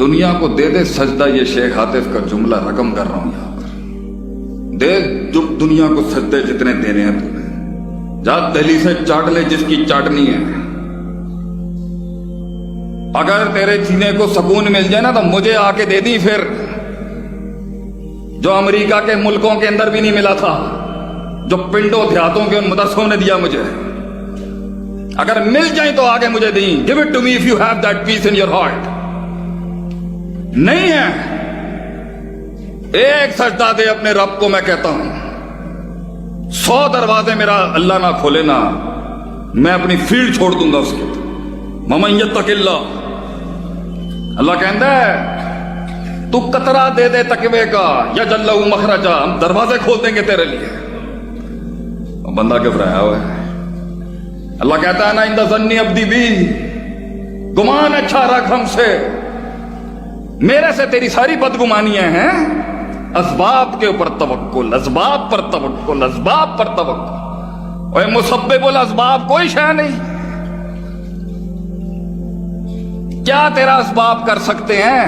دنیا کو دے دے سجدہ، یہ شیخ حاطف کا جملہ رقم کر رہا ہوں یہاں پر، دے جو دنیا کو سجدے جتنے دینے ہیں تمہیں، جا دہلی سے چاٹ لے جس کی چاٹنی ہے۔ اگر تیرے سینے کو سکون مل جائے نا تو مجھے آ کے دے دی پھر، جو امریکہ کے ملکوں کے اندر بھی نہیں ملا تھا، جو پنڈوں دیہاتوں کے ان مدرسوں نے دیا مجھے۔ اگر مل جائیں تو آگے مجھے دیں۔ Give it to me if you have that peace in your heart۔ نہیں ہے، ایک سجدہ دے اپنے رب کو، میں کہتا ہوں 100 دروازے میرا اللہ نہ کھولے نا، میں اپنی فیلڈ چھوڑ دوں گا اس کے۔ وَمَن يَتَّقِ اللَّهَ، اللہ کہتا ہے تو قطرہ دے دے تقوی کا، یجعل لہ مخرجا، ہم دروازے کھول دیں گے تیرے لیے۔ بندہ گھبرایا ہوا ہے، اللہ کہتا ہے نا عند ظنی عبدی بی، گمان اچھا رکھ ہم سے، میرے سے تیری ساری بدگمانیاں ہیں، اسباب کے اوپر توکل، اسباب پر توکل، اسباب پر توکل۔ اور مسبب الاسباب کوئی شے نہیں، کیا تیرا اسباب کر سکتے ہیں؟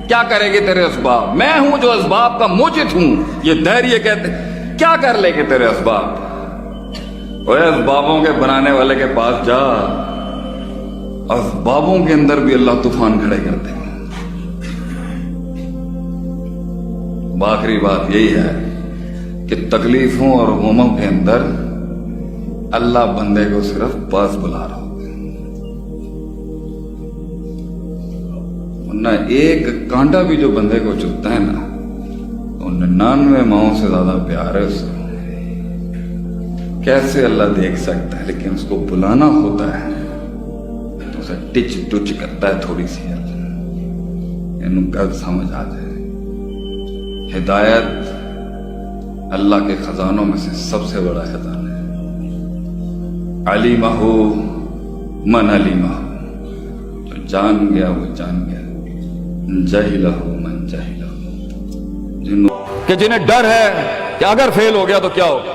کیا کرے گے تیرے اسباب؟ میں ہوں جو اسباب کا موجد ہوں، یہ دہریے کہتے ہیں۔ کیا کر لے گے تیرے اسباب؟ اور اسبابوں کے بنانے والے کے پاس جا، اسبابوں کے اندر بھی اللہ طوفان کھڑے کرتے ہیں۔ آخری بات یہی ہے کہ تکلیفوں اور غموں کے اندر اللہ بندے کو صرف پاس بلا رہا ہوتا ہے، ورنہ ایک کانٹا بھی جو بندے کو چبھتا ہے نا، تو 99 ماؤں سے زیادہ پیار ہے اس سے۔ کیسے اللہ دیکھ سکتا ہے، لیکن اس کو بلانا ہوتا ہے تو اسے ٹچ ٹچ کرتا ہے تھوڑی سی، انہوں کا سمجھ آ جائے۔ ہدایت اللہ کے خزانوں میں سے سب سے بڑا خزانہ ہے۔ علیمہ من علیمہ، جو جان گیا وہ جان گیا، جاہلہ من جاہلہ، کہ جنہیں ڈر ہے کہ اگر فیل ہو گیا تو کیا ہوگا،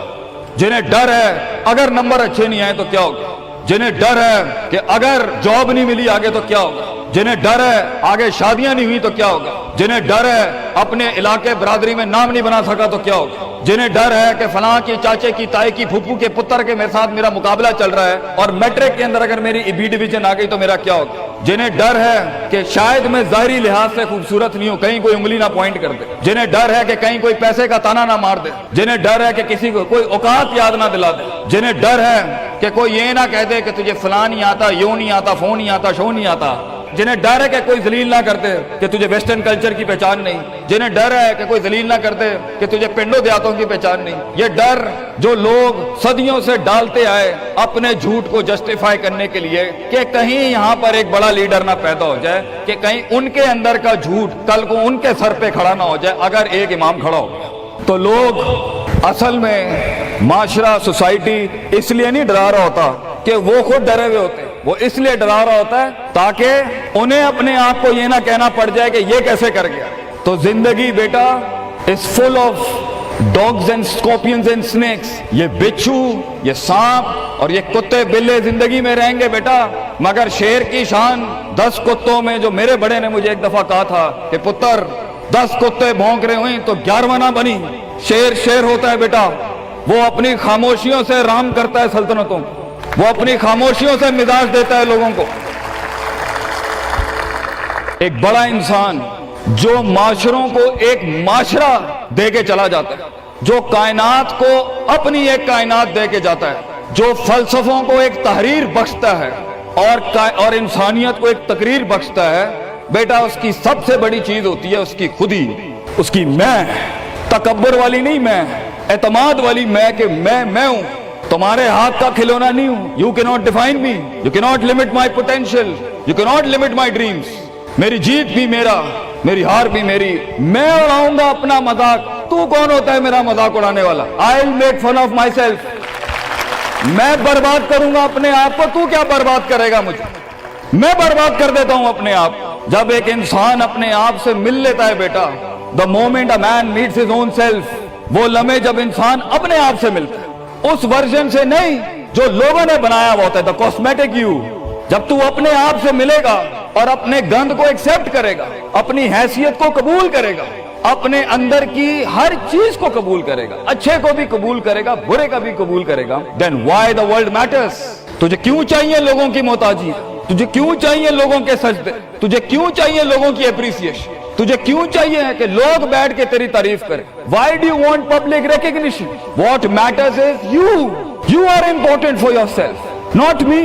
جنہیں ڈر ہے اگر نمبر اچھے نہیں آئے تو کیا ہوگا، جنہیں ڈر ہے کہ اگر جاب نہیں ملی آگے تو کیا ہوگا، جنہیں ڈر ہے آگے شادیاں نہیں ہوئی تو کیا ہوگا، جنہیں ڈر ہے اپنے علاقے برادری میں نام نہیں بنا سکا تو کیا ہوگا، جنہیں ڈر ہے کہ فلاں کی چاچے کی تائی کی پھپھو کے پتر کے میرے ساتھ میرا مقابلہ چل رہا ہے اور میٹرک کے اندر اگر میری بی ڈویژن آ گئی تو میرا کیا ہوگا، جنہیں ڈر ہے کہ شاید میں ظاہری لحاظ سے خوبصورت نہیں ہوں، کہیں کوئی انگلی نہ پوائنٹ کر دے، جنہیں ڈر ہے کہ کہیں کوئی پیسے کا تانا نہ مار دے، جنہیں ڈر ہے کہ کسی کو کوئی اوقات یاد نہ دلا دے، جنہیں ڈر ہے کہ کوئی یہ نہ کہہ دے کہ تجھے فلاں نہیں آتا، یوں نہیں آتا، فون نہیں آتا، شو نہیں آتا، جنہیں ڈر ہے کہ کوئی ذلیل نہ کرتے کہ تجھے ویسٹرن کلچر کی پہچان نہیں، جنہیں ڈر ہے کہ کوئی ذلیل نہ کرتے کہ تجھے پنڈوں دیہاتوں کی پہچان نہیں، یہ ڈر جو لوگ صدیوں سے ڈالتے آئے اپنے جھوٹ کو جسٹیفائی کرنے کے لیے کہ کہیں یہاں پر ایک بڑا لیڈر نہ پیدا ہو جائے، کہ کہیں ان کے اندر کا جھوٹ کل کو ان کے سر پہ کھڑا نہ ہو جائے اگر ایک امام کھڑا ہو گیا، تو لوگ اصل میں معاشرہ سوسائٹی اس لیے نہیں ڈرا رہا ہوتا کہ وہ خود ڈرے ہوئے ہوتے، وہ اس لیے ڈرا رہا ہوتا ہے تاکہ انہیں اپنے آپ کو یہ نہ کہنا پڑ جائے کہ یہ کیسے کر گیا۔ تو زندگی بیٹا is full of dogs and scorpions and snakes، یہ بچھو، یہ سانپ اور یہ کتے بلے زندگی میں رہیں گے بیٹا، مگر شیر کی شان 10 کتوں میں، جو میرے بڑے نے مجھے ایک دفعہ کہا تھا کہ پتر 10 کتے بھونک رہے ہوئیں تو 11واں نہ بنی، شیر ہوتا ہے بیٹا، وہ اپنی خاموشیوں سے رام کرتا ہے سلطنتوں، وہ اپنی خاموشیوں سے مزاج دیتا ہے لوگوں کو۔ ایک بڑا انسان جو معاشروں کو ایک معاشرہ دے کے چلا جاتا ہے، جو کائنات کو اپنی ایک کائنات دے کے جاتا ہے، جو فلسفوں کو ایک تحریر بخشتا ہے اور انسانیت کو ایک تقریر بخشتا ہے، بیٹا اس کی سب سے بڑی چیز ہوتی ہے اس کی خودی، اس کی میں، تکبر والی نہیں میں، اعتماد والی میں، کہ میں ہوں، تمہارے ہاتھ کا کھلونا نہیں ہوں۔ You cannot define me, you cannot limit my potential, you cannot limit my dreams۔ میری جیت بھی میرا، میری ہار بھی میری، میں اڑاؤں گا اپنا مذاق، تو کون ہوتا ہے میرا مذاق اڑانے والا؟ I'll make fun of myself، میں برباد کروں گا اپنے آپ کو، تو کیا برباد کرے گا مجھے؟ میں برباد کر دیتا ہوں اپنے آپ۔ جب ایک انسان اپنے آپ سے مل لیتا ہے بیٹا، the moment a man meets his own self، وہ لمحے جب انسان اپنے آپ سے ملتا ہے، اس ورژن سے نہیں جو لوگوں نے بنایا ہوا ہوتا ہے، the cosmetic you۔ جب تو اپنے آپ سے ملے گا اور اپنے گند کو ایکسپٹ کرے گا, اپنی حیثیت کو قبول کرے گا, اپنے اندر کی ہر چیز کو قبول کرے گا, اچھے کو بھی قبول کرے گا, برے کا بھی قبول کرے گا, then why the world matters. تجھے کیوں چاہیے لوگوں کی محتاجی, تجھے کیوں چاہیے لوگوں کے سجدے, تجھے کیوں چاہیے لوگوں کی اپریسیشن, تجھے کیوں چاہیے کہ لوگ بیٹھ کے تیری تعریف کریں. Why do you want public recognition? What matters is you are important for yourself, not me.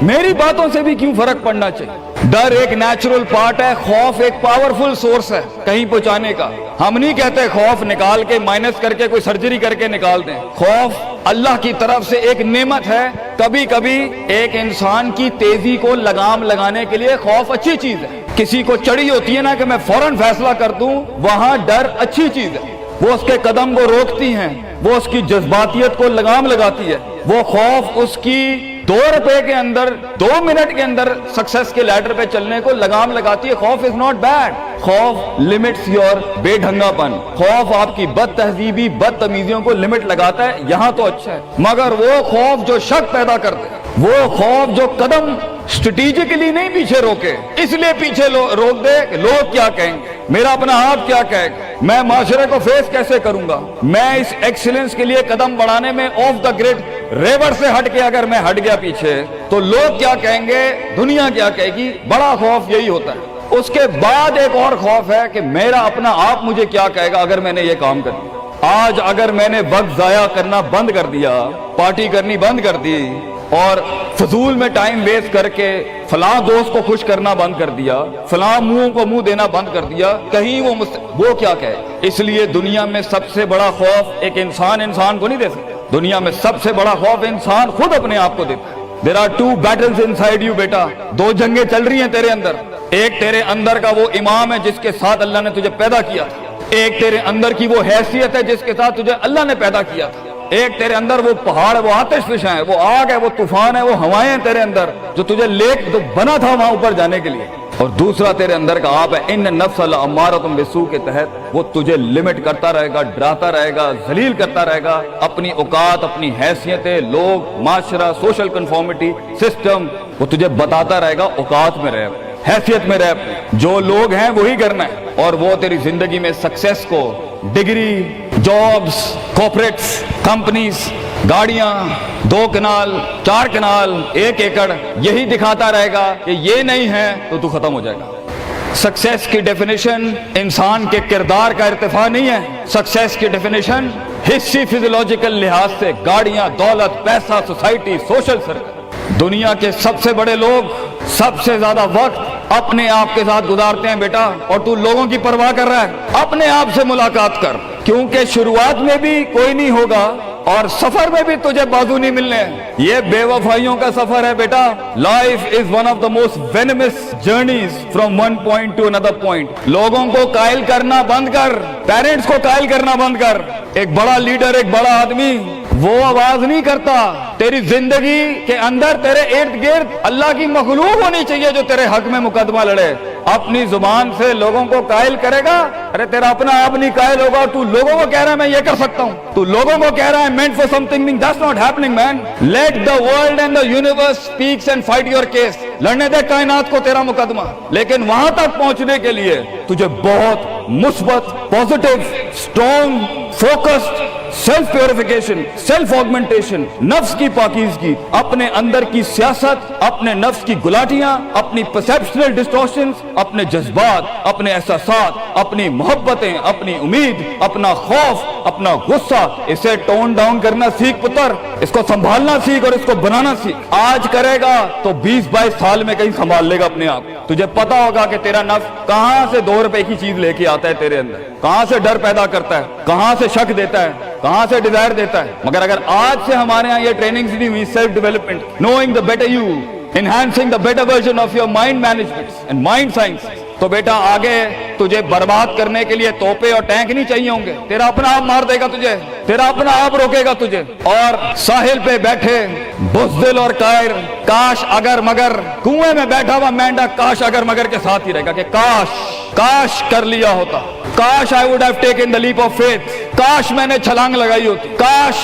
میری باتوں سے بھی کیوں فرق پڑنا چاہیے. ڈر ایک نیچرل پارٹ ہے, خوف ایک پاورفل سورس ہے کہیں پہنچانے کا. ہم نہیں کہتے خوف نکال کے مائنس کر کے کوئی سرجری کر کے نکال دیں. خوف اللہ کی طرف سے ایک نعمت ہے. کبھی کبھی ایک انسان کی تیزی کو لگام لگانے کے لیے خوف اچھی چیز ہے. کسی کو چڑی ہوتی ہے نا کہ میں فوراً فیصلہ کر دوں, وہاں ڈر اچھی چیز ہے. وہ اس کے قدم کو روکتی ہیں, وہ اس کی جذباتیت کو لگام لگاتی ہے. وہ خوف اس کی 2 روپے کے اندر 2 منٹ کے اندر سکسیس کے لیڈر پہ چلنے کو لگام لگاتی ہے. خوف از ناٹ بیڈ. خوف لمٹس یور بے ڈھنگا پن. خوف آپ کی بد تہذیبی بد تمیزیوں کو لمٹ لگاتا ہے. یہاں تو اچھا ہے, مگر وہ خوف جو شک پیدا کر دے, وہ خوف جو قدم اسٹریٹجکلی نہیں پیچھے روکے, اس لیے پیچھے روک دے کہ لوگ کیا کہیں گے, میرا اپنا آپ کیا کہے گا, میں معاشرے کو فیس کیسے کروں گا. میں اس ایکسیلنس کے لیے قدم بڑھانے میں آف دا گریڈ ریور سے ہٹ کے اگر میں ہٹ گیا پیچھے تو لوگ کیا کہیں گے, دنیا کیا کہے گی. بڑا خوف یہی ہوتا ہے. اس کے بعد ایک اور خوف ہے کہ میرا اپنا آپ مجھے کیا کہے گا اگر میں نے یہ کام کر دیا. آج اگر میں نے وقت ضائع کرنا بند کر دیا, پارٹی کرنی بند کر دی, اور فضول میں ٹائم ویسٹ کر کے فلاں دوست کو خوش کرنا بند کر دیا, فلاں منہ کو منہ دینا بند کر دیا, کہیں وہ کیا کہے. اس لیے دنیا میں سب سے بڑا خوف ایک انسان کو نہیں دے سکتا. دنیا میں سب سے بڑا خوف انسان خود اپنے آپ کو دیتا ہے. There are 2 battles inside you بیٹا. 2 جنگیں چل رہی ہیں تیرے اندر. ایک تیرے اندر کا وہ امام ہے جس کے ساتھ اللہ نے تجھے پیدا کیا تھا. ایک تیرے اندر کی وہ حیثیت ہے جس کے ساتھ تجھے اللہ نے پیدا کیا تھا. ایک تیرے اندر وہ پہاڑ ہے, وہ آتش فشاں ہے, وہ آگ ہے, وہ طوفان ہے, وہ ہوائیں ہیں تیرے اندر جو تجھے تو بنا تھا وہاں اوپر جانے کے لیے. اور دوسرا تیرے اندر کا آپ ہے ان نفس لامارۃ بالسوء کے تحت. وہ تجھے لمٹ کرتا رہے گا, ڈراتا رہے گا, ذلیل کرتا رہے گا. اپنی اوقات, اپنی حیثیتیں, لوگ, معاشرہ, سوشل کنفارمیٹی سسٹم, وہ تجھے بتاتا رہے گا اوقات میں رہ, حیثیت میں رہ. جو لوگ ہیں وہی کرنا ہے. اور وہ تیری زندگی میں سکسیس کو, ڈگری, جابز, کارپوریٹس, کمپنیز, گاڑیاں, 2 کنال, 4 کنال, 1 ایکڑ, یہی دکھاتا رہے گا کہ یہ نہیں ہے تو ختم ہو جائے گا. سکسیس کی ڈیفینیشن انسان کے کردار کا ارتفاع نہیں ہے. سکسیس کی ڈیفینیشن حصی فزیولوجیکل لحاظ سے گاڑیاں, دولت, پیسہ, سوسائٹی, سوشل سرکل. دنیا کے سب سے بڑے لوگ سب سے زیادہ وقت اپنے آپ کے ساتھ گزارتے ہیں بیٹا, اور تو لوگوں کی پرواہ کر رہا ہے. اپنے آپ سے ملاقات کر, کیونکہ شروعات میں بھی کوئی نہیں ہوگا اور سفر میں بھی تجھے بازو نہیں ملنے. یہ بے وفائیوں کا سفر ہے بیٹا. Life is one of the most venomous journeys from one point to another point. لوگوں کو قائل کرنا بند کر, پیرنٹس کو قائل کرنا بند کر. ایک بڑا لیڈر, ایک بڑا آدمی وہ آواز نہیں کرتا. تیری زندگی کے اندر تیرے ارد گرد اللہ کی مخلوق ہونی چاہیے جو تیرے حق میں مقدمہ لڑے. اپنی زبان سے لوگوں کو قائل کرے گا, ارے تیرا اپنا آپ نہیں قائل ہوگا. تو لوگوں کو کہہ رہا ہے میں یہ کر سکتا ہوں, تو لوگوں کو کہہ رہا ہے meant for something, that's not happening man. Let the world and the universe speaks and fight your case. لڑنے دے کائنات کو تیرا مقدمہ. لیکن وہاں تک پہنچنے کے لیے تجھے بہت مثبت, positive, strong, focused, self purification, self augmentation, نفس کی پاکیزگی, اپنے اندر کی سیاست, اپنے نفس کی گلاٹیاں, اپنی پرسیپشنل ڈسٹورشنز, اپنے جذبات, اپنے احساسات, اپنی محبتیں, اپنی امید, اپنا خوف, اپنا غصہ, اسے ٹون ڈاؤن کرنا سیکھ پتر. اس کو سنبھالنا سیکھ اور اس کو بنانا سیکھ. آج کرے گا تو 20-22 سال میں کہیں سنبھال لے گا اپنے آپ. تجھے پتا ہوگا کہ تیرا نفس کہاں سے 2 روپے کی چیز لے کے آتا ہے تیرے اندر, کہاں سے ڈر پیدا کرتا ہے, کہاں سے شک دیتا ہے, کہاں سے ڈیزائر دیتا ہے. مگر اگر آج سے ہمارے ہاں یہ ٹریننگز نہیں ہوئی, self development, knowing the better you, enhancing the better version of your mind management and mind science, تو بیٹا آگے تجھے برباد کرنے کے لیے توپے اور ٹینک نہیں چاہیے ہوں گے. تیرا اپنا آپ مار دے گا تجھے, تیرا اپنا آپ روکے گا تجھے. اور ساحل پہ بیٹھے بزدل اور قائر, کاش اگر مگر, کنویں میں بیٹھا ہوا مینڈا کاش اگر مگر کے ساتھ ہی رہے گا کہ کاش کر لیا ہوتا, کاش I would have taken the leap of faith, کاش میں نے چھلانگ لگائی ہوتی, کاش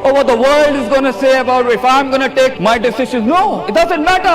oh what the world is going to say about if I'm going to take my decisions. No, it doesn't matter.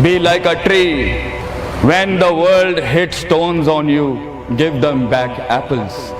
Be like a tree. When the world hits stones on you, give them back apples.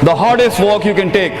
The hardest walk you can take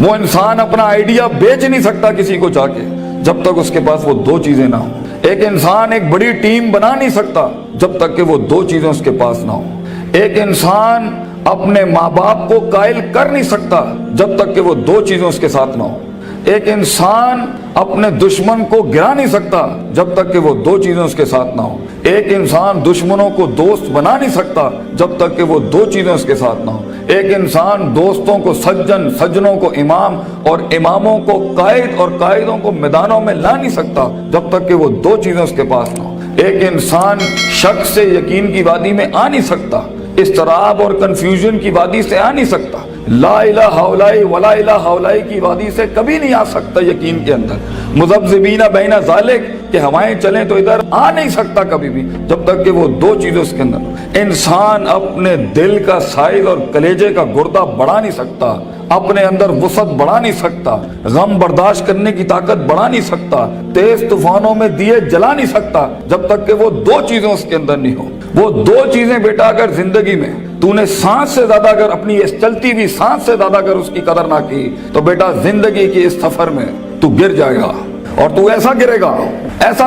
وہ انسان اپنا idea بیچ نہیں سکتا کسی کو جا کے جب تک اس کے پاس وہ دو چیزیں نہ ہوں. ایک انسان ایک بڑی ٹیم بنا نہیں سکتا جب تک کہ وہ دو چیزیں اس کے پاس نہ ہوں. ایک انسان اپنے ماں باپ کو قائل کر نہیں سکتا جب تک کہ وہ دو چیزیں اس کے ساتھ نہ ہوں. ایک انسان اپنے دشمن کو گرا نہیں سکتا جب تک کہ وہ دو چیزیں اس کے ساتھ نہ ہوں. ایک انسان دشمنوں کو دوست بنا نہیں سکتا جب تک کہ وہ دو چیزیں اس کے ساتھ نہ ہوں. ایک انسان دوستوں کو سجن، سجنوں کو امام اور اماموں کو قائد اور قائدوں کو میدانوں میں لا نہیں سکتا جب تک کہ وہ دو چیزیں اس کے پاس نہ ہوں. ایک انسان شک سے یقین کی وادی میں آ نہیں سکتا، اضطراب اور کنفیوژن کی وادی سے آ نہیں سکتا، لا الہ الا ولا الہ الا کی وادی سے کبھی نہیں آ سکتا یقین کے اندر. مذبذبین بین ذالک کہ ہوائیں چلیں تو ادھر آ نہیں سکتا کبھی بھی جب تک کہ وہ دو چیزیں اس کے اندر. انسان اپنے دل کا سائز اور کلیجے کا گردہ بڑھا نہیں سکتا، اپنے اندر وسعت بڑھا نہیں سکتا، غم برداشت کرنے کی طاقت بڑھا نہیں سکتا، تیز طوفانوں میں دیے جلا نہیں سکتا جب تک کہ وہ دو چیزیں اس کے اندر نہیں ہو. وہ دو چیزیں بیٹا اگر زندگی میں تو نے سانس سے زیادہ اگر اپنی اس چلتی ہوئی سانس سے زیادہ اگر اس کی قدر نہ کی تو بیٹا زندگی کی اس سفر میں تو گر جائے گا. اور تو ایسا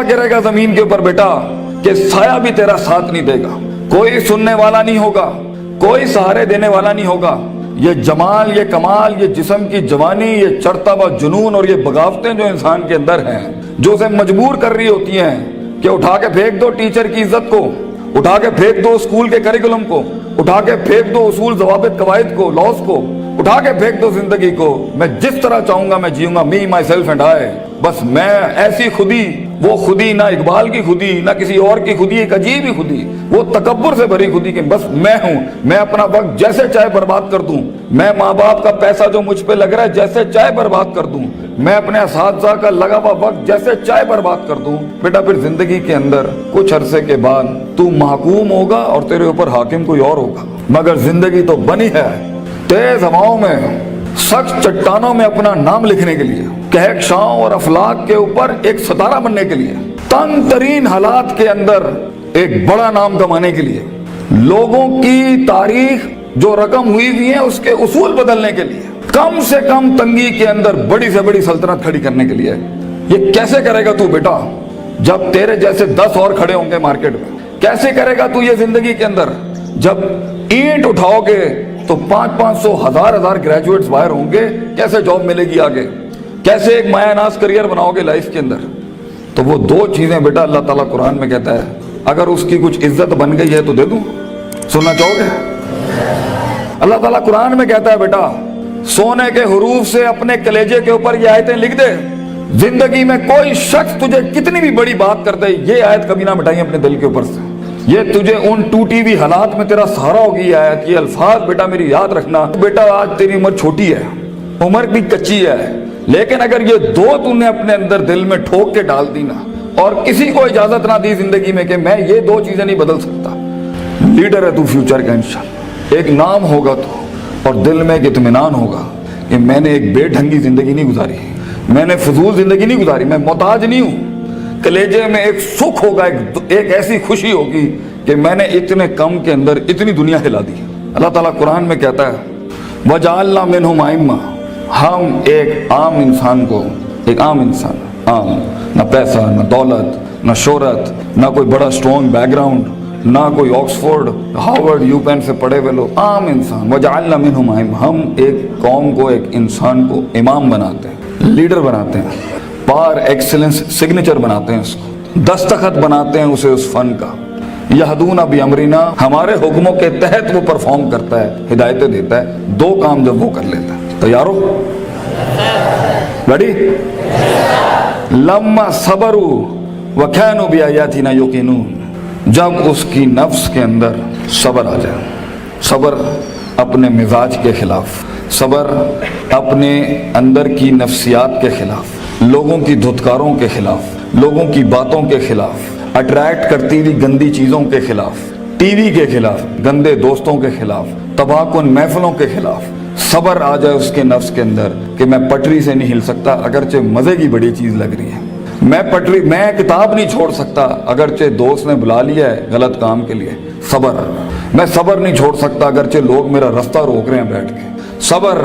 گرے گا زمین کے اوپر بیٹا کہ سایہ بھی تیرا ساتھ نہیں دے گا، کوئی سننے والا نہیں ہوگا، کوئی سہارے دینے والا نہیں ہوگا. یہ جمال، یہ کمال، یہ جسم کی جوانی، یہ چڑھتا ہوا جنون اور یہ بغاوتیں جو انسان کے اندر ہیں جو اسے مجبور کر رہی ہوتی ہیں کہ اٹھا کے پھینک دو ٹیچر کی عزت کو، اٹھا کے پھینک دو اسکول کے کریکولم کو، اٹھا کے پھینک دو اصول ضوابط قواعد کو، لاس کو، اٹھا کے پھینک دو زندگی کو. میں جس طرح چاہوں گا میں جیوں گا، می مائی سیلف اینڈ آئی. بس میں ایسی خودی، وہ خودی نہ اقبال کی خودی نہ کسی اور کی خودی، ایک عجیب ہی خودی، وہ تکبر سے بھری خودی کہ بس میں ہوں، میں اپنا وقت جیسے چاہے برباد کر دوں، میں ماں باپ کا پیسہ جو مجھ پہ لگ رہا ہے جیسے چاہے برباد کر دوں، میں اپنے اساتذہ کا لگا ہوا وقت جیسے چاہے برباد کر دوں. بیٹا پھر زندگی کے اندر کچھ عرصے کے بعد تو محکوم ہوگا اور تیرے اوپر حاکم کوئی اور ہوگا. مگر زندگی تو بنی ہے تیز ہواؤں میں، سخت چٹانوں میں اپنا نام لکھنے کے لیے، کہکشاؤں اور افلاک کے اوپر ایک ستارہ بننے کے لیے، تنگ ترین حالات کے اندر ایک بڑا نام کمانے کے لیے، لوگوں کی تاریخ جو رقم ہوئی ہے اس کے اصول بدلنے کے لیے، کم سے کم تنگی کے اندر بڑی سے بڑی سلطنت کھڑی کرنے کے لیے. یہ کیسے کرے گا تو بیٹا جب تیرے جیسے 10 اور کھڑے ہوں گے مارکیٹ میں؟ کیسے کرے گا تو یہ زندگی کے اندر جب اینٹ اٹھاؤ گے تو 500 1000 گریجویٹس باہر ہوں گے؟ کیسے جاب ملے گی آگے؟ کیسے ایک مایہ ناز کریئر بناؤ گے لائف کے اندر؟ تو وہ دو چیزیں بیٹا اللہ تعالیٰ قرآن میں کہتا ہے اگر اس کی کچھ عزت بن گئی ہے تو دے دوں. سننا چاہو گے؟ اللہ تعالیٰ قرآن میں کہتا ہے بیٹا سونے کے حروف سے اپنے کلیجے کے اوپر یہ آیتیں لکھ دے، زندگی میں کوئی شخص تجھے کتنی بھی بڑی بات کر دے یہ آیت کبھی نہ مٹائیں اپنے دل کے اوپر سے. یہ تجھے ان ٹوٹی ہوئی حالات میں تیرا سہارا ہوگی یہ آیت. یہ الفاظ بیٹا میری یاد رکھنا. بیٹا آج تیری عمر چھوٹی ہے، عمر بھی کچی ہے، لیکن اگر یہ دو تو نے اپنے اندر دل میں ٹھوک کے ڈال دی نا اور کسی کو اجازت نہ دی زندگی میں کہ میں یہ دو چیزیں نہیں بدل سکتا، لیڈر ہے تو فیوچر کا انشاءاللہ. ایک نام ہوگا تو اور دل میں ایک اطمینان ہوگا کہ میں نے ایک بے ڈھنگی زندگی نہیں گزاری، میں نے فضول زندگی نہیں گزاری، میں محتاج نہیں ہوں. کلیجے میں ایک سکھ ہوگا، ایک ایسی خوشی ہوگی کہ میں نے اتنے کم کے اندر اتنی دنیا ہلا دی. اللہ تعالیٰ قرآن میں کہتا ہے وَجَعَلْنَا مِنْهُمْ أَئِمَّةً، ہم ایک عام انسان کو، ایک عام انسان، عام، نہ پیسہ نہ دولت نہ شہرت نہ کوئی بڑا اسٹرانگ بیک گراؤنڈ نہ کوئی آکسفورڈ ہارورڈ یو پین سے پڑھے ہوئے لوگ، عام انسان. وَجَعَلْنَا مِنْهُمْ أَئِمَّةً، ہم ایک قوم کو، ایک انسان کو امام بناتے ہیں، لیڈر بناتے ہیں، پار ایکسلنس سگنیچر بناتے ہیں، اس کو دستخط بناتے ہیں اسے اس فن کا. یہدون بامرنا، ہمارے حکموں کے تحت وہ پرفارم کرتا ہے، ہدایتیں دیتا ہے. دو کام جب وہ کر لیتا ہے، تیار ہو؟ ریڈی؟ لما صبروا وكانوا بآياتنا يوقنون، جب اس کی نفس کے اندر صبر آ جائے، صبر اپنے مزاج کے خلاف، صبر اپنے اندر کی نفسیات کے خلاف، لوگوں کی دھتکاروں کے خلاف، لوگوں کی باتوں کے خلاف، اٹریکٹ کرتی ہوئی گندی چیزوں کے خلاف، ٹی وی کے خلاف، گندے دوستوں کے خلاف، تباہ کن محفلوں کے خلاف صبر آ جائے اس کے نفس کے اندر کہ میں پٹری سے نہیں ہل سکتا اگرچہ مزے کی بڑی چیز لگ رہی ہے، میں کتاب نہیں چھوڑ سکتا اگرچہ دوست نے بلا لیا ہے غلط کام کے لیے، صبر. میں صبر نہیں چھوڑ سکتا اگرچہ لوگ میرا رستہ روک رہے ہیں بیٹھ کے، صبر.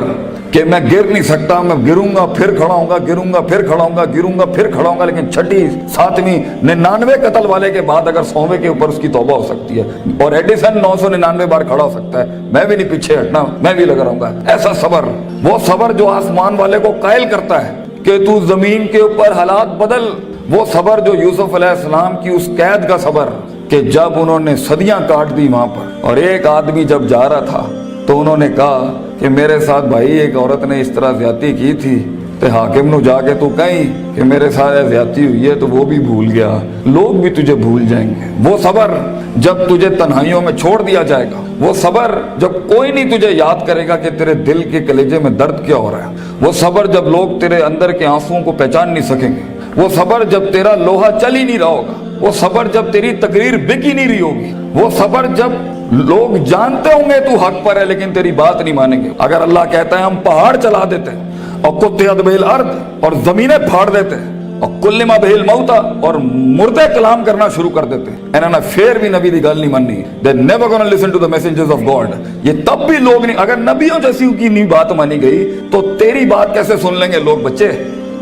کہ میں گر نہیں سکتا, میں گروں گا پھر کھڑا ہوں گا, گروں گا پھر کھڑا ہوں گا, گروں گا پھر کھڑا ہوں گا, لیکن چھٹی 7ویں 99 قتل والے کے بعد اگر 100ویں کے اوپر اس کی توبہ ہو سکتی ہے, اور ایڈیسن 999 بار کھڑا ہو سکتا ہے, میں بھی نہیں پیچھے ہٹنا, میں بھی لگا رہوں گا. ایسا صبر, وہ صبر جو آسمان والے کو قائل کرتا ہے کہ تو زمین کے اوپر حالات بدل, وہ صبر جو یوسف علیہ السلام کی اس قید کا صبر کہ جب انہوں نے صدیاں کاٹ دی وہاں پر, اور ایک آدمی جب جا رہا تھا تو انہوں نے کہا کہ میرے ساتھ بھائی ایک عورت نے اس طرح زیادتی کی تھی, تے حاکم نو جا کے تو کہیں کہ میرے ساتھ زیادتی ہوئی ہے, تو وہ بھی بھول گیا, لوگ بھی تجھے بھول جائیں گے. وہ صبر جب تجھے تنہائیوں میں چھوڑ دیا جائے گا, وہ صبر جب کوئی نہیں تجھے یاد کرے گا کہ تیرے دل کے کلیجے میں درد کیا ہو رہا ہے, وہ صبر جب لوگ تیرے اندر کے آنسوؤں کو پہچان نہیں سکیں گے, وہ صبر جب تیرا لوہا چل ہی نہیں رہا ہوگا, وہ صبر جب تیری تقریر بک ہی نہیں رہی ہوگی, وہ صبر جب لوگ جانتے ہوں گے تو حق پر ہے لیکن تیری بات نہیں مانیں گے. اگر اللہ کہتا ہے ہم پہاڑ چلا دیتے ہیں اور قطعت بہ الارض, اور زمینیں پھاڑ دیتے ہیں, اور کلما بہ الموتى, اور مردے کلام کرنا شروع کر دیتے ہیں, انہوں نے پھر بھی نبی دی گل نہیں ماننی. They never gonna listen to the messengers of God. یہ تب بھی لوگ نہیں, اگر نبیوں جیسی کی نہیں بات مانی گئی تو تیری بات کیسے سن لیں گے لوگ, بچے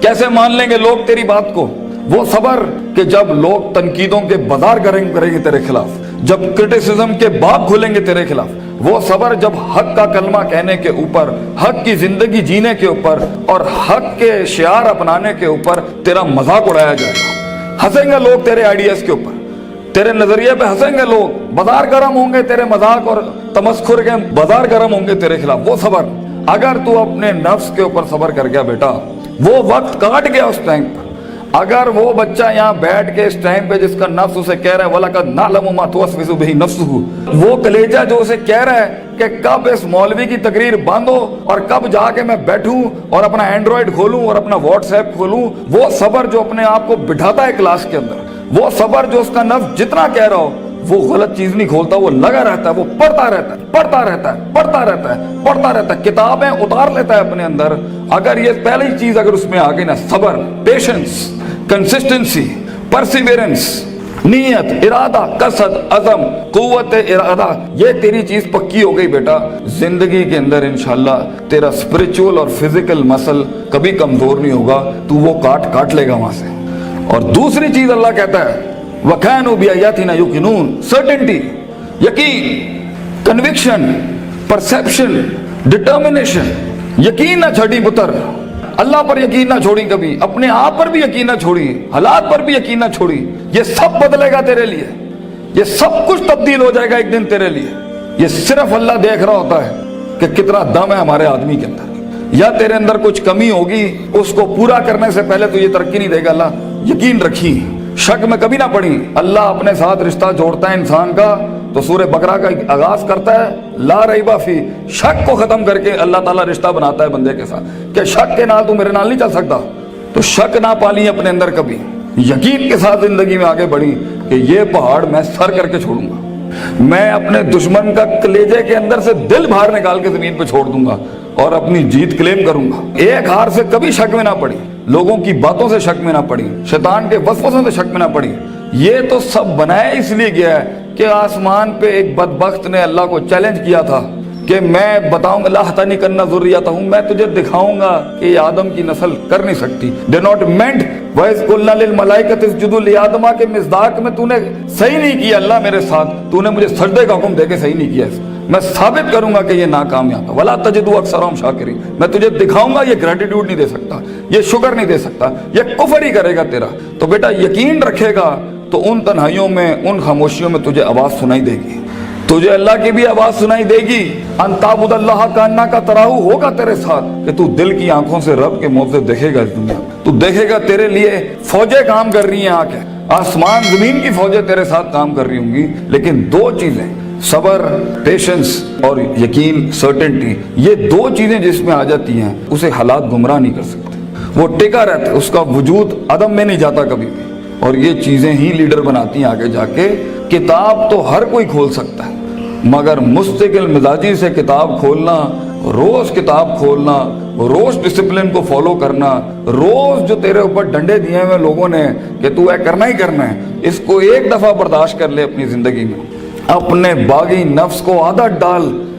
کیسے مان لیں گے لوگ تیری بات کو. وہ صبر کہ جب لوگ تنقیدوں کے بازار کریں گے تیرے خلاف, جب کرٹیسزم کے باب کھولیں گے تیرے خلاف, وہ صبر جب حق کا کلمہ کہنے کے اوپر, حق کی زندگی جینے کے اوپر اور حق کے شعار اپنانے کے اوپر تیرا مذاق اڑایا جائے گا. ہنسیں گے لوگ تیرے آئیڈیاز کے اوپر, تیرے نظریے پہ ہنسیں گے لوگ, بازار گرم ہوں گے تیرے مذاق اور تمسخر کے بازار گرم ہوں گے تیرے خلاف. وہ صبر اگر تو اپنے نفس کے اوپر صبر کر گیا بیٹا, وہ وقت کاٹ گیا اس ٹائم پر. اگر وہ بچہ یہاں بیٹھ کے اس ٹائم پہ جس کا نفس اسے کہہ رہا ہے وَلَقَدْ نَعْلَمُ مَا تُوَسْوِسُ بِهِ نَفْسُهُ, وہ کلیجہ جو اسے کہہ رہا ہے کہ کب اس مولوی کی تقریر بند ہو اور کب جا کے میں بیٹھوں اور اپنا اینڈرائیڈ کھولوں اور اپنا واٹس ایپ کھولوں, وہ صبر جو اپنے آپ کو بٹھاتا ہے کلاس کے اندر, وہ صبر جو اس کا نفس جتنا کہہ رہا ہو وہ غلط چیز نہیں کھولتا, وہ لگا رہتا ہے, وہ پڑھتا رہتا ہے, پڑھتا رہتا ہے, پڑھتا رہتا ہے, پڑھتا رہتا ہے, کتابیں اتار لیتا ہے اپنے اندر. اگر یہ پہلی چیز اگر اس میں آ گئی نا, صبر, پیشنس, کنسسٹنسی, پرسیورنس, نیت, ارادہ, قصد, عزم, قوت ارادہ, یہ تیری چیز پکی ہو گئی بیٹا, زندگی کے اندر انشاءاللہ تیرا اسپرچول اور فزیکل مسل کبھی کمزور نہیں ہوگا, تو وہ کاٹ لے گا وہاں سے. اور دوسری چیز اللہ کہتا ہے وَكَانُوا بِآيَاتِنَا يُوقِنُونَ, سرٹنٹی, یقین, کنوکشن, پرسیپشن, ڈٹرمنیشن. یقین نہ چھڑی پتر, اللہ پر یقین نہ چھوڑی کبھی, اپنے آپ پر بھی یقین نہ چھوڑی, حالات پر بھی یقین نہ چھوڑی. یہ سب بدلے گا تیرے لیے, یہ سب کچھ تبدیل ہو جائے گا ایک دن تیرے لیے. یہ صرف اللہ دیکھ رہا ہوتا ہے کہ کتنا دم ہے ہمارے آدمی کے اندر, یا تیرے اندر کچھ کمی ہوگی, اس کو پورا کرنے سے پہلے تو یہ ترقی نہیں دے گا اللہ. یقین رکھی, شک میں کبھی نہ پڑی. اللہ اپنے ساتھ رشتہ جوڑتا ہے انسان کا تو سورہ بقرہ کا آغاز کرتا ہے لا ریب فی, شک کو ختم کر کے اللہ تعالیٰ رشتہ بناتا ہے بندے کے ساتھ کہ شک کے نال تو میرے نال نہیں چل سکتا. تو شک نہ پالی اپنے اندر کبھی, یقین کے ساتھ زندگی میں آگے بڑھی کہ یہ پہاڑ میں سر کر کے چھوڑوں گا, میں اپنے دشمن کا کلیجے کے اندر سے دل باہر نکال کے زمین پہ چھوڑ دوں گا اور اپنی جیت کلیم کروں گا. ایک ہار سے کبھی شک میں نہ پڑی, لوگوں کی باتوں سے شک میں نہ پڑی, شیطان کے وسوسوں سے شک میں نہ پڑی. یہ تو سب بنایا اس لیے گیا ہے کہ آسمان پہ ایک بدبخت نے اللہ کو چیلنج کیا تھا کہ میں بتاؤں گا لَأَحْتَنِكَنَّ ذُرِّيَّتَهُمْ, میں تجھے دکھاؤں گا کہ یہ آدم کی نسل کر نہیں سکتی. They not meant وَإِذْ قُلْنَا لِلْمَلَائِكَةِ اسْجُدُوا لِآدَمَ کے مصداق میں تو نے صحیح نہیں کیا اللہ میرے ساتھ, تو نے مجھے سجدے کا حکم دے کے صحیح نہیں کیا. میں ثابت کروں گا کہ یہ ناکامیاب ہے. وَلَا تَجِدُوا أَكْثَرَهُمْ شَاكِرِينَ, میں تجھے دکھاؤں گا یہ گریٹیٹیوڈ نہیں دے سکتا, یہ شکر نہیں دے سکتا, یہ کفر ہی کرے گا تیرا. تو بیٹا یقین رکھے گا تو ان تنہائیوں میں, ان خاموشیوں میں تجھے آواز سنائی دے گی, تجھے اللہ کی بھی آواز سنائی دے گی. ان تعبد اللہ کانک تراہ, ہوگا تیرے ساتھ کہ تو دل کی آنکھوں سے رب کے موضوع دیکھے گا. اس دنیا تو دیکھے گا تیرے لیے فوجیں کام کر رہی ہیں, آ کے آسمان زمین کی فوجیں تیرے ساتھ کام کر رہی ہوں گی. لیکن دو چیزیں, صبر, پیشنس اور یقین, سرٹنٹی, یہ دو چیزیں جس میں آ جاتی ہیں اسے حالات گمراہ نہیں کر سکتے. وہ ٹکا رہتا ہے, اس کا وجود عدم میں نہیں جاتا کبھی بھی. اور یہ چیزیں ہی لیڈر بناتی ہیں آگے جا کے. کتاب تو ہر کوئی کھول سکتا ہے, مگر مستقل مزاجی سے کتاب کھولنا, روز کتاب کھولنا, روز ڈسپلن کو فالو کرنا, روز جو تیرے اوپر ڈنڈے دیے ہوئے لوگوں نے کہ تو اے کرنا ہی کرنا ہے, اس کو ایک دفعہ برداشت کر لے اپنی زندگی میں. اپنے باغی نفس کو عادت ڈال